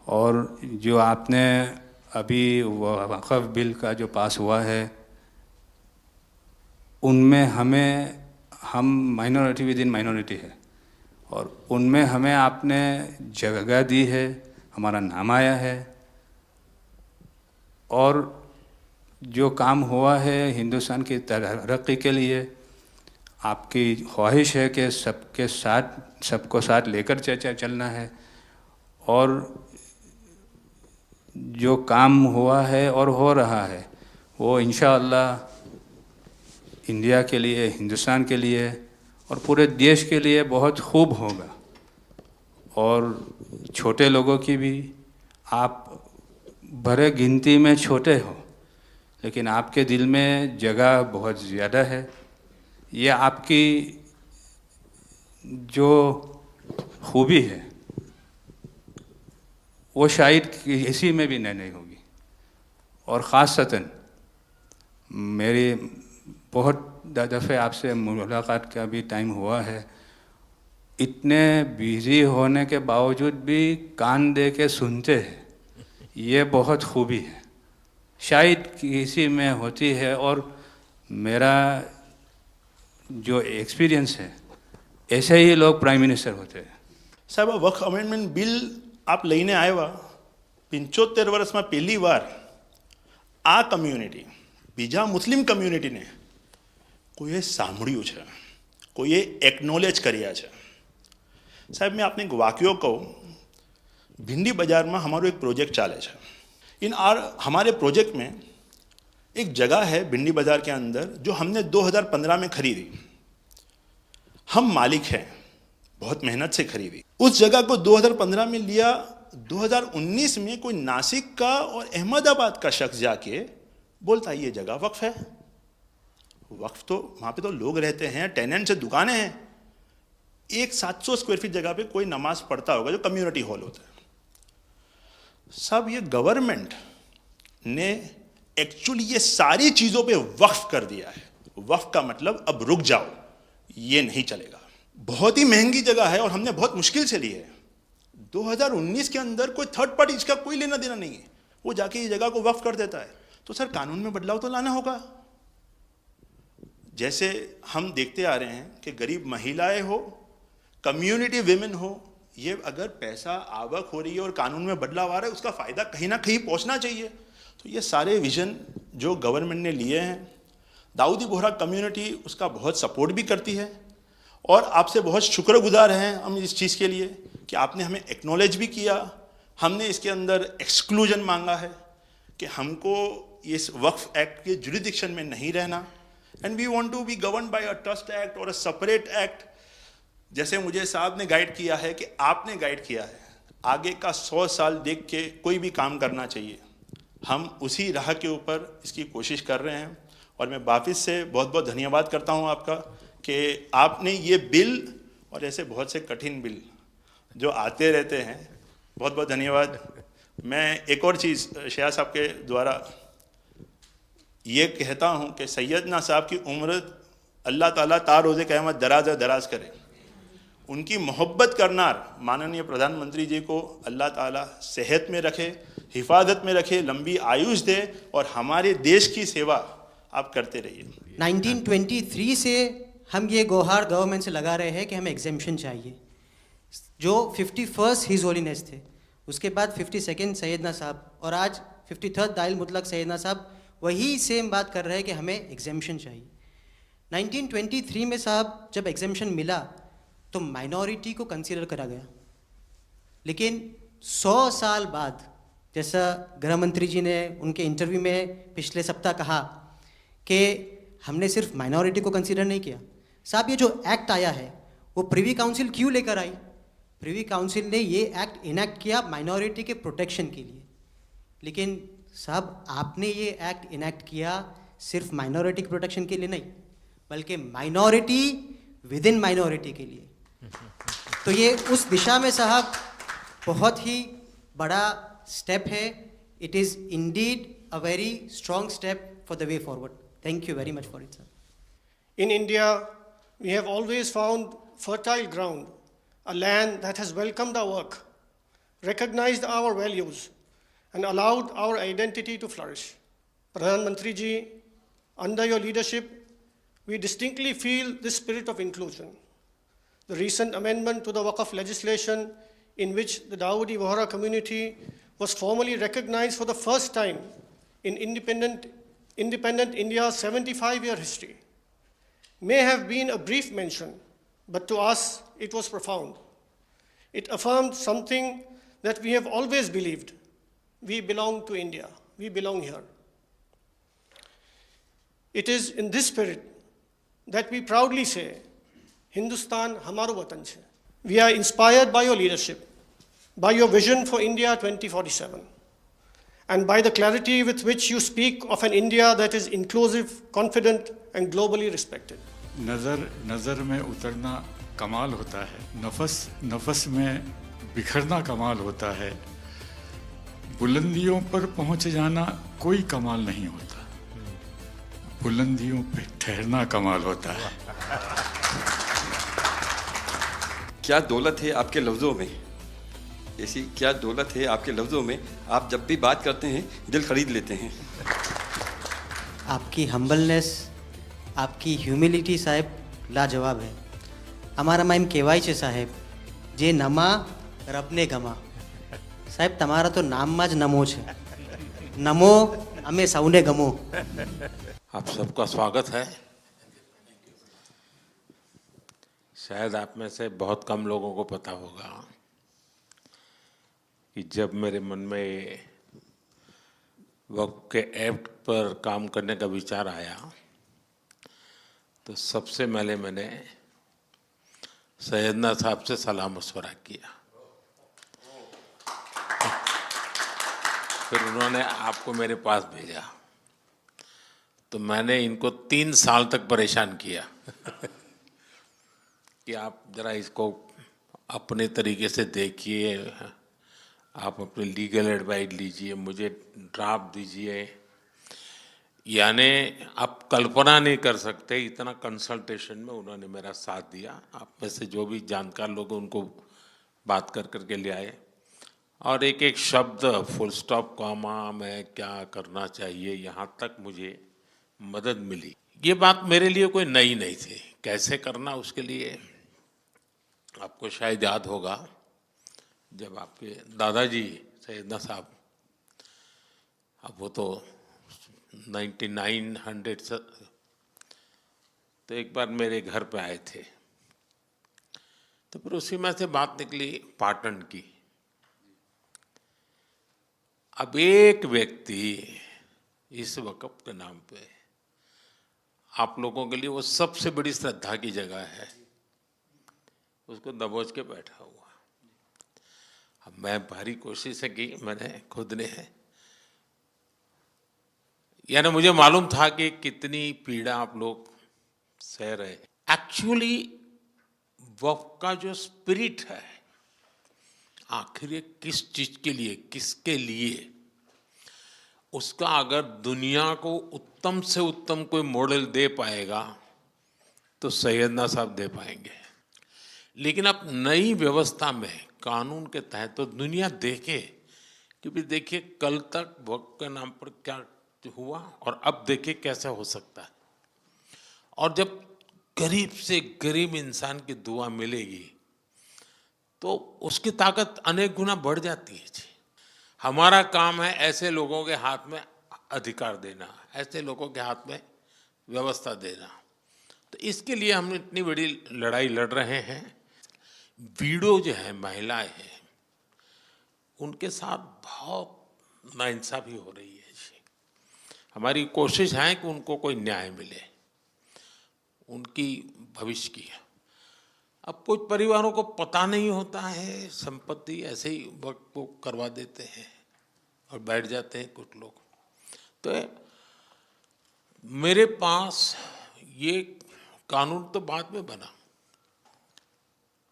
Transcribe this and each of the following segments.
और जो आपने अभी वक़्फ़ बिल का जो पास हुआ है, उनमें हम माइनॉरिटी विद इन माइनॉरिटी है, और उनमें हमें आपने जगह दी है, हमारा नाम आया है। और जो काम हुआ है हिंदुस्तान की तरक्की के लिए, आपकी ख्वाहिश है कि सबको साथ लेकर चलना है। और जो काम हुआ है और हो रहा है वो इंशाअल्लाह इंडिया के लिए, हिंदुस्तान के लिए और पूरे देश के लिए बहुत खूब होगा। और छोटे लोगों की भी, आप भरे गिनती में छोटे हो, लेकिन आपके दिल में जगह बहुत ज़्यादा है। ये आपकी जो खूबी है वो शायद किसी में भी नहीं होगी। और ख़ासतन मेरी बहुत दफ़े आपसे मुलाकात का भी टाइम हुआ है, इतने बिज़ी होने के बावजूद भी कान दे के सुनते हैं, ये बहुत खूबी है, शायद किसी में होती है। और मेरा जो एक्सपीरियंस है, ऐसे ही लोग प्राइम मिनिस्टर होते हैं। સાહેબ, વક્ફ અમેન્ડમેન્ટ બિલ આપ લઈને આવ્યા, 75 વર્ષમાં પહેલી વાર આ કમ્યુનિટી, બીજા મુસ્લિમ કમ્યુનિટીને કોઈએ સાંભળ્યું છે, કોઈએ એકનોલેજ કર્યા છે। સાહેબ, मैं आपने एक वाक्यो कहूँ, भिंडी बाज़ार में हमारो एक प्रोजेक्ट चाले है। हमारे प्रोजेक्ट में एक जगह है भिंडी बाज़ार के अंदर जो हमने 2015 में खरीदी। हम मालिक हैं, बहुत मेहनत से खरीदी। उस जगह को 2015 में लिया, 2019 में कोई नासिक का और अहमदाबाद का शख्स जाके बोलता ये जगह वक्फ है। वक्फ तो वहाँ पे तो लोग रहते हैं, टेनेंट्स है, दुकानें हैं। एक 700 स्क्वायर फीट जगह पे कोई नमाज पढ़ता होगा जो कम्युनिटी हॉल होता है। सब ये गवर्नमेंट ने एक्चुअली ये सारी चीज़ों पे वक्फ कर दिया है। वक्फ का मतलब अब रुक जाओ, ये नहीं चलेगा। बहुत ही महंगी जगह है और हमने बहुत मुश्किल से ली है। 2019 के अंदर कोई थर्ड पार्टी, इसका कोई लेना देना नहीं है, वो जाके ये जगह को वक्फ कर देता है। तो सर, कानून में बदलाव तो लाना होगा। जैसे हम देखते आ रहे हैं कि गरीब महिलाएं हो, कम्युनिटी विमेन हो, ये अगर पैसा आवक हो रही है और कानून में बदलाव आ रहा है, उसका फ़ायदा कहीं ना कहीं पहुंचना चाहिए। तो ये सारे विजन जो गवर्नमेंट ने लिए हैं, दाऊदी बोहरा कम्युनिटी उसका बहुत सपोर्ट भी करती है। और आपसे बहुत शुक्रगुजार हैं हम इस चीज़ के लिए कि आपने हमें एक्नॉलेज भी किया। हमने इसके अंदर एक्सक्लूजन मांगा है कि हमको इस वक्फ एक्ट के जुरिडिक्शन में नहीं रहना, and we want to be govern by a trust act और अ सेपरेट एक्ट। जैसे मुझे साहब ने गाइड किया है कि आपने गाइड किया है, आगे का 100 साल देख के कोई भी काम करना चाहिए। हम उसी राह के ऊपर इसकी कोशिश कर रहे हैं। और मैं वापस से बहुत बहुत धन्यवाद करता हूं आपका कि आपने ये बिल और ऐसे बहुत से कठिन बिल जो आते रहते हैं, बहुत बहुत धन्यवाद। मैं एक और चीज़ शाह साहब के द्वारा ये कहता हूँ कि सैयदना साहब की उम्र अल्लाह ताला तार रोज़े क़यामत दराज करे। उनकी मोहब्बत करनार माननीय प्रधानमंत्री जी को अल्लाह ताला सेहत में रखे, हिफाजत में रखे, लंबी आयुष दे और हमारे देश की सेवा आप करते रहिए। 1923 से हम ये गोहार गवर्नमेंट से लगा रहे हैं कि हमें एग्जेम्पशन चाहिए। जो 51st हिज होलीनेस थे, उसके बाद 52nd सैयदना साहब, और आज 53rd दाइल मुतलक सैयदना साहब वही सेम बात कर रहे हैं कि हमें एग्जेम्पशन चाहिए। 1923 में साहब जब एग्जेम्पशन मिला तो माइनॉरिटी को कंसीडर करा गया, लेकिन 100 साल बाद, जैसा गृह मंत्री जी ने उनके इंटरव्यू में पिछले सप्ताह कहा कि हमने सिर्फ माइनॉरिटी को कंसीडर नहीं किया। साहब, ये जो एक्ट आया है वो प्रिवी काउंसिल क्यों लेकर आई? प्रिवी काउंसिल ने ये एक्ट इनैक्ट किया माइनॉरिटी के प्रोटेक्शन के लिए। लेकिन साहब, आपने ये एक्ट इनैक्ट किया सिर्फ माइनॉरिटी के प्रोटेक्शन के लिए नहीं, बल्कि माइनॉरिटी विद इन माइनॉरिटी के लिए। तो ये उस दिशा में साहब बहुत ही बड़ा स्टेप है। It is indeed a very strong step for the way forward. Thank you very much for it, sir. In India, we have always found fertile ground, a land that has welcomed our work. recognized our values, and allowed our identity to flourish. Pradhan Mantri ji, under your leadership, we distinctly feel this spirit of inclusion. The recent amendment to the Waqf legislation, in which the Dawoodi Bohra community was formally recognized for the first time in independent India's 75-year history, may have been a brief mention, but to us it was profound. It affirmed something that we have always believed: we belong to India, we belong here. It is in this spirit that we proudly say, Hindustan hamaro watan hai. We are inspired by your leadership, by your vision for India 2047, and by the clarity with which you speak of an India that is inclusive, confident, and globally respected. नज़र में उतरना कमाल होता है, नफस में बिखरना कमाल होता है, बुलंदियों पर पहुंच जाना कोई कमाल नहीं होता, बुलंदियों पे ठहरना कमाल होता है। क्या दौलत है आपके लफ्ज़ों में, ऐसी क्या दौलत है आपके लफ्ज़ों में, आप जब भी बात करते हैं दिल खरीद लेते हैं। आपकी हम्बलनेस, आपकी ह्यूमिलिटी साहेब लाजवाब है। हमारा माइम कહેવાય છે સાહેબ, જે નમા રબને ગમા। સાહેબ તમારા તો નામમાં જ નમો છે, નમો અમે સૌને ગમો। आप सबका स्वागत है। शायद आप में से बहुत कम लोगों को पता होगा कि जब मेरे मन में वक्फ के एक्ट पर काम करने का विचार आया तो सबसे पहले मैंने सैयदना साहब से सलाह मशवरा किया, फिर उन्होंने आपको मेरे पास भेजा, तो मैंने इनको 3 साल तक परेशान किया कि आप जरा इसको अपने तरीके से देखिए, आप अपनी लीगल एडवाइस लीजिए, मुझे ड्राफ्ट दीजिए। यानी आप कल्पना नहीं कर सकते इतना कंसल्टेशन में उन्होंने मेरा साथ दिया। आप में से जो भी जानकार लोग उनको बात कर करके ले आए, और एक एक शब्द, फुल स्टॉप, कॉमा में क्या करना चाहिए, यहाँ तक मुझे मदद मिली। ये बात मेरे लिए कोई नई नहीं थी, कैसे करना उसके लिए आपको शायद याद होगा जब आपके दादाजी सैयदना साहब, अब वो तो 1900 से, तो एक बार मेरे घर पे आए थे, तो फिर उसी में से बात निकली पाटन की। अब एक व्यक्ति इस वक़्फ़ के नाम पे आप लोगों के लिए वो सबसे बड़ी श्रद्धा की जगह है, उसको दबोच के बैठा हुआ। अब मैं भारी कोशिश की मैंने खुद ने है, यानी मुझे मालूम था कि कितनी पीड़ा आप लोग सह रहे। एक्चुअली वक्फ का जो स्पिरिट है, आखिर ये किस चीज के लिए, किसके लिए, उसका अगर दुनिया को उत्तम से उत्तम कोई मॉडल दे पाएगा तो सैयदना साहब दे पाएंगे। लेकिन अब नई व्यवस्था में कानून के तहत तो दुनिया देखे, क्योंकि देखिए कल तक वक्फ के नाम पर क्या हुआ और अब देखिए कैसे हो सकता है। और जब गरीब से गरीब इंसान की दुआ मिलेगी तो उसकी ताकत अनेक गुना बढ़ जाती है जी। हमारा काम है ऐसे लोगों के हाथ में अधिकार देना, ऐसे लोगों के हाथ में व्यवस्था देना। तो इसके लिए हम इतनी बड़ी लड़ाई लड़ रहे हैं। वीडो जो है, महिलाएं हैं, उनके साथ बहुत नाइंसाफी हो रही है जी। हमारी कोशिश है कि उनको कोई न्याय मिले, उनकी भविष्य की। अब कुछ परिवारों को पता नहीं होता है, संपत्ति ऐसे ही वक्त को करवा देते हैं और बैठ जाते हैं कुछ लोग। तो मेरे पास ये कानून तो बाद में बना,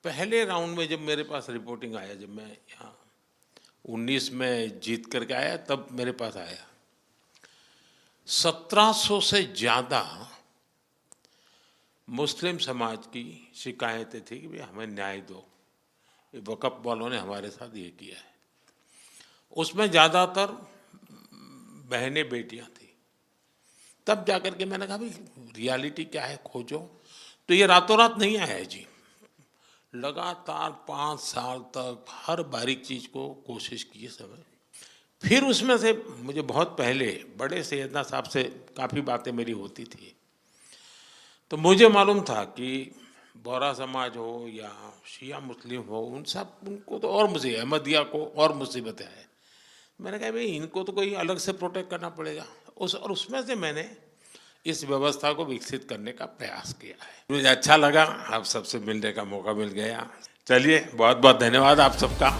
पहले राउंड में जब मेरे पास रिपोर्टिंग आया, जब मैं यहाँ 19 में जीत करके आया, तब मेरे पास आया 1700 से ज़्यादा मुस्लिम समाज की शिकायतें थी कि भाई हमें न्याय दो, ये वक़्फ़ वालों ने हमारे साथ ये किया है। उसमें ज़्यादातर बहनें बेटियां थी। तब जाकर के मैंने कहा भाई रियलिटी क्या है खोजो। तो ये रातों रात नहीं आया है जी, लगातार 5 साल तक हर बारीक चीज़ को कोशिश की समय। फिर उसमें से मुझे बहुत पहले बड़े सैयदना साहब से काफ़ी बातें मेरी होती थी, तो मुझे मालूम था कि बोहरा समाज हो या शिया मुस्लिम हो, उनको तो और मुझे अहमदिया को और मुसीबतें हैं। मैंने कहा भाई इनको तो कोई अलग से प्रोटेक्ट करना पड़ेगा। और उसमें से मैंने इस व्यवस्था को विकसित करने का प्रयास किया है। मुझे अच्छा लगा, आप सबसे मिलने का मौका मिल गया। चलिए, बहुत बहुत धन्यवाद आप सबका।